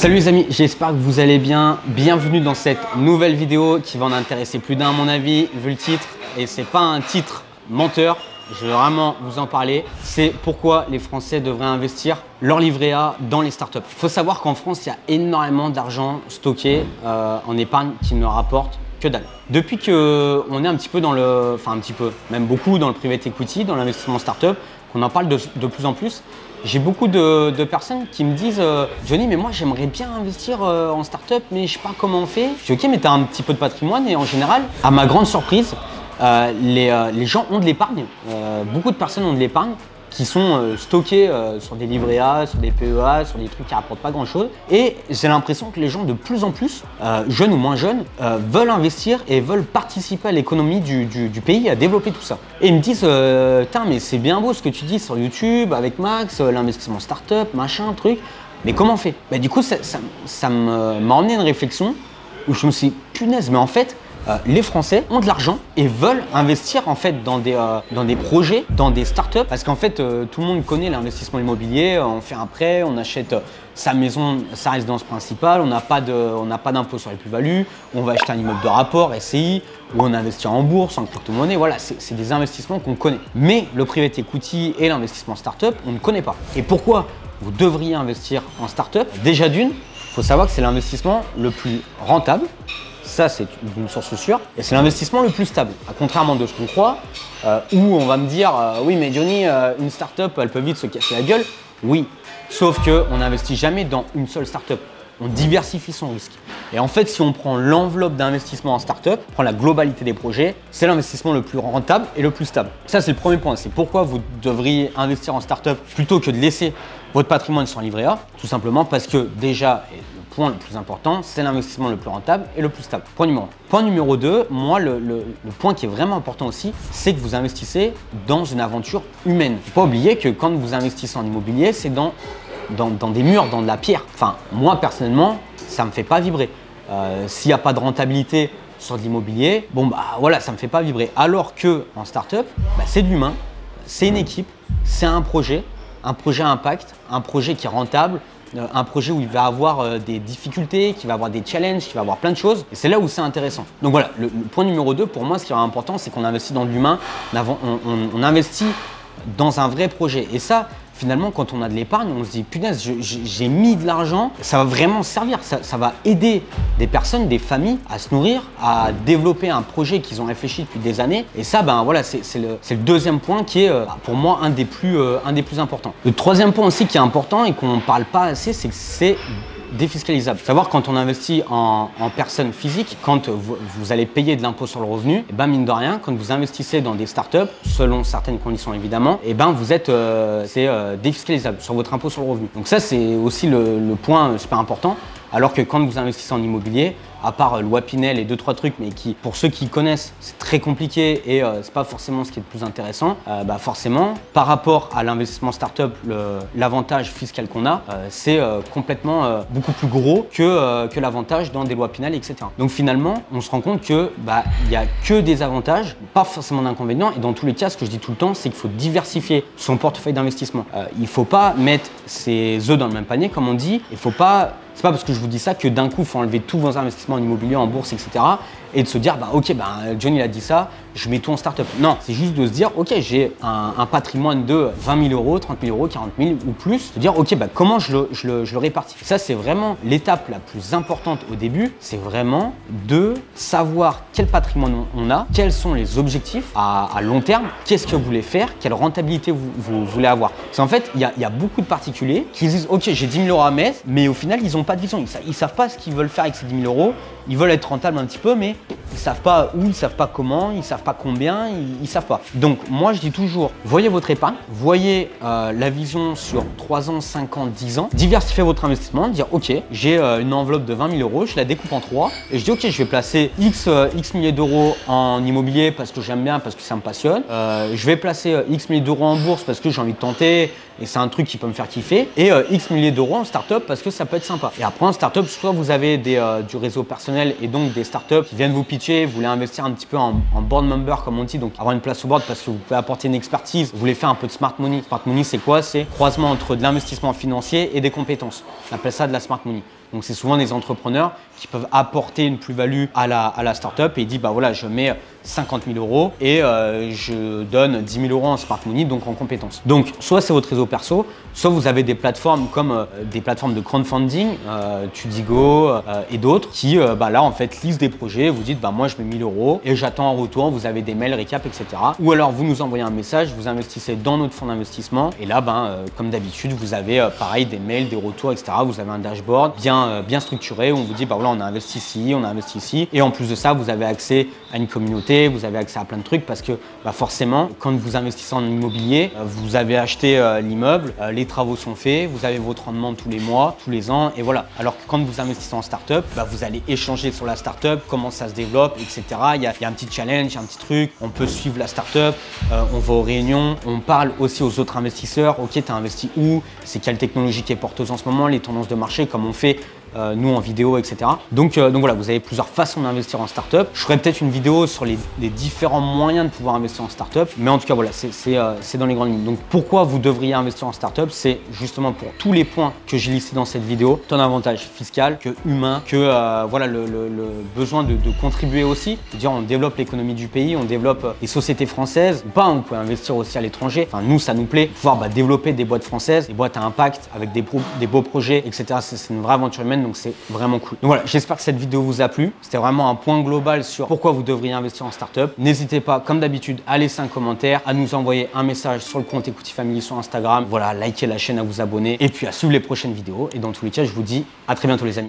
Salut les amis, j'espère que vous allez bien. Bienvenue dans cette nouvelle vidéo qui va en intéresser plus d'un à mon avis, vu le titre. Et c'est pas un titre menteur, je vais vraiment vous en parler. C'est pourquoi les Français devraient investir leur livret A dans les startups. Il faut savoir qu'en France, il y a énormément d'argent stocké en épargne qui ne rapporte que dalle. Depuis qu'on est un petit peu dans le, enfin un petit peu, même beaucoup dans le private equity, dans l'investissement startup, qu'on en parle de plus en plus, j'ai beaucoup de personnes qui me disent Johnny, mais moi j'aimerais bien investir en startup, mais je sais pas comment on fait. Je dis ok, mais tu as un petit peu de patrimoine et en général, à ma grande surprise, les gens ont de l'épargne. Beaucoup de personnes ont de l'épargne qui sont stockés sur des livrets A, sur des PEA, sur des trucs qui ne rapportent pas grand-chose. Et j'ai l'impression que les gens de plus en plus, jeunes ou moins jeunes, veulent investir et veulent participer à l'économie du pays, à développer tout ça. Et ils me disent, tiens, mais c'est bien beau ce que tu dis sur YouTube, avec Max, l'investissement start-up, machin, truc. Mais comment on fait? Bah, du coup, ça m'a emmené une réflexion où je me suis dit, punaise, mais en fait, les Français ont de l'argent et veulent investir en fait dans des projets, dans des startups, parce qu'en fait tout le monde connaît l'investissement immobilier. On fait un prêt, on achète sa maison, sa résidence principale, on n'a pas d'impôt sur les plus-values, on va acheter un immeuble de rapport, SCI, ou on investit en bourse, en crypto-monnaie. Voilà, c'est des investissements qu'on connaît. Mais le private equity et l'investissement startup, on ne connaît pas. Et pourquoi vous devriez investir en startup? Déjà d'une, il faut savoir que c'est l'investissement le plus rentable. Ça, c'est une source sûre. Et c'est l'investissement le plus stable. Contrairement de ce qu'on croit, où on va me dire oui, mais Johnny, une startup, elle peut vite se casser la gueule. Oui, sauf qu'on n'investit jamais dans une seule startup. On diversifie son risque. Et en fait, si on prend l'enveloppe d'investissement en startup, on prend la globalité des projets, c'est l'investissement le plus rentable et le plus stable. Ça, c'est le premier point. C'est pourquoi vous devriez investir en startup plutôt que de laisser votre patrimoine sur un livret A. Tout simplement parce que déjà, le point le plus important, c'est l'investissement le plus rentable et le plus stable. Point numéro 1. Point numéro 2, moi, le point qui est vraiment important aussi, c'est que vous investissez dans une aventure humaine. Il ne faut pas oublier que quand vous investissez en immobilier, c'est dans des murs, dans de la pierre. Enfin, moi, personnellement, ça ne me fait pas vibrer. S'il n'y a pas de rentabilité sur de l'immobilier, bon, bah voilà, ça ne me fait pas vibrer. Alors qu'en startup, bah, c'est de l'humain, c'est une équipe, c'est un projet à impact, un projet qui est rentable, un projet où il va avoir des difficultés, qui va avoir des challenges, qui va avoir plein de choses. Et c'est là où c'est intéressant. Donc voilà, le point numéro 2, pour moi, ce qui est important, c'est qu'on investit dans de l'humain, on investit dans un vrai projet. Et ça, finalement, quand on a de l'épargne, on se dit punaise, j'ai mis de l'argent, ça va vraiment servir, ça va aider des personnes, des familles à se nourrir, à développer un projet qu'ils ont réfléchi depuis des années. Et ça, ben voilà, c'est le deuxième point qui est pour moi un des plus importants. Le troisième point aussi qui est important et qu'on ne parle pas assez, c'est que c'est défiscalisable. Savoir quand on investit en personne physique, quand vous allez payer de l'impôt sur le revenu, et ben mine de rien, quand vous investissez dans des startups, selon certaines conditions évidemment, et ben vous êtes défiscalisable sur votre impôt sur le revenu. Donc ça c'est aussi le point super important. Alors que quand vous investissez en immobilier, à part loi Pinel et 2-3 trucs, mais qui, pour ceux qui connaissent, c'est très compliqué et c'est pas forcément ce qui est le plus intéressant, bah forcément, par rapport à l'investissement startup, l'avantage fiscal qu'on a, c'est complètement beaucoup plus gros que l'avantage dans des lois Pinel, etc. Donc finalement, on se rend compte que il y a que des avantages, pas forcément d'inconvénients. Et dans tous les cas, ce que je dis tout le temps, c'est qu'il faut diversifier son portefeuille d'investissement. Il faut pas mettre ses œufs dans le même panier, comme on dit. Il faut pas. C'est pas parce que je vous dis ça que d'un coup, il faut enlever tous vos investissements en immobilier, en bourse, etc. et de se dire, bah ok, bah, Johnny il a dit ça, je mets tout en startup. Non, c'est juste de se dire, ok, j'ai un patrimoine de 20 000 euros, 30 000 euros, 40 000 ou plus. De dire, ok, bah, comment je le répartis. Ça, c'est vraiment l'étape la plus importante au début. C'est vraiment de savoir quel patrimoine on a, quels sont les objectifs à long terme, qu'est-ce que vous voulez faire, quelle rentabilité vous voulez avoir. Parce qu'en fait, il y a beaucoup de particuliers qui disent, ok, j'ai 10 000 euros à mettre, mais au final, ils n'ont pas de vision. Ils savent pas ce qu'ils veulent faire avec ces 10 000 euros. Ils veulent être rentables un petit peu, mais ils savent pas où, ils savent pas comment, ils savent pas combien, ils savent pas. Donc moi je dis toujours, voyez votre épargne, voyez la vision sur 3 ans, 5 ans, 10 ans, diversifiez votre investissement, dire ok, j'ai une enveloppe de 20 000 euros, je la découpe en 3 et je dis ok, je vais placer X milliers d'euros en immobilier parce que j'aime bien, parce que ça me passionne. Je vais placer X milliers d'euros en bourse parce que j'ai envie de tenter et c'est un truc qui peut me faire kiffer. Et X milliers d'euros en startup parce que ça peut être sympa. Et après en startup, soit vous avez du réseau personnel et donc des startups qui viennent vous pitcher, vous voulez investir un petit peu en board member comme on dit, donc avoir une place au board parce que vous pouvez apporter une expertise, vous voulez faire un peu de smart money. Smart money c'est quoi? C'est croisement entre de l'investissement financier et des compétences. On appelle ça de la smart money. Donc c'est souvent des entrepreneurs qui peuvent apporter une plus-value à la startup et ils disent bah voilà, je mets 50 000 euros et je donne 10 000 euros en smart money, donc en compétences. Donc soit c'est votre réseau perso, soit vous avez des plateformes comme des plateformes de crowdfunding, Tudigo et d'autres qui là en fait lisent des projets, vous dites bah moi je mets 1000 euros et j'attends en retour, vous avez des mails, récap, etc. Ou alors vous nous envoyez un message, vous investissez dans notre fonds d'investissement et là comme d'habitude vous avez pareil des mails, des retours, etc. Vous avez un dashboard bien structuré où on vous dit bah voilà on a investi ici, on a investi ici et en plus de ça vous avez accès à une communauté, vous avez accès à plein de trucs parce que forcément quand vous investissez en immobilier, vous avez acheté l'immeuble, les travaux sont faits, vous avez votre rendement tous les mois, tous les ans et voilà. Alors que quand vous investissez en startup, vous allez échanger sur la startup, comment ça se développe, etc. Il y a un petit challenge, un petit truc, on peut suivre la startup, on va aux réunions, on parle aussi aux autres investisseurs, ok tu as investi où, c'est quelle technologie qui est porteuse en ce moment, les tendances de marché, comme on fait nous en vidéo, etc. Donc voilà, vous avez plusieurs façons d'investir en startup. Je ferai peut-être une vidéo sur les différents moyens de pouvoir investir en startup, mais en tout cas voilà, c'est dans les grandes lignes. Donc pourquoi vous devriez investir en startup? C'est justement pour tous les points que j'ai listés dans cette vidéo, tant avantage fiscal que humain, que voilà le besoin de contribuer aussi. C'est-à-dire on développe l'économie du pays, on développe les sociétés françaises, ou pas, on peut investir aussi à l'étranger. Enfin nous ça nous plaît, pouvoir développer des boîtes françaises, des boîtes à impact avec des beaux projets, etc. C'est une vraie aventure humaine. Donc c'est vraiment cool. Donc voilà, j'espère que cette vidéo vous a plu. C'était vraiment un point global sur pourquoi vous devriez investir en startup. N'hésitez pas, comme d'habitude, à laisser un commentaire, à nous envoyer un message sur le compte Equity Family sur Instagram. Voilà, likez la chaîne, à vous abonner et puis à suivre les prochaines vidéos. Et dans tous les cas, je vous dis à très bientôt les amis.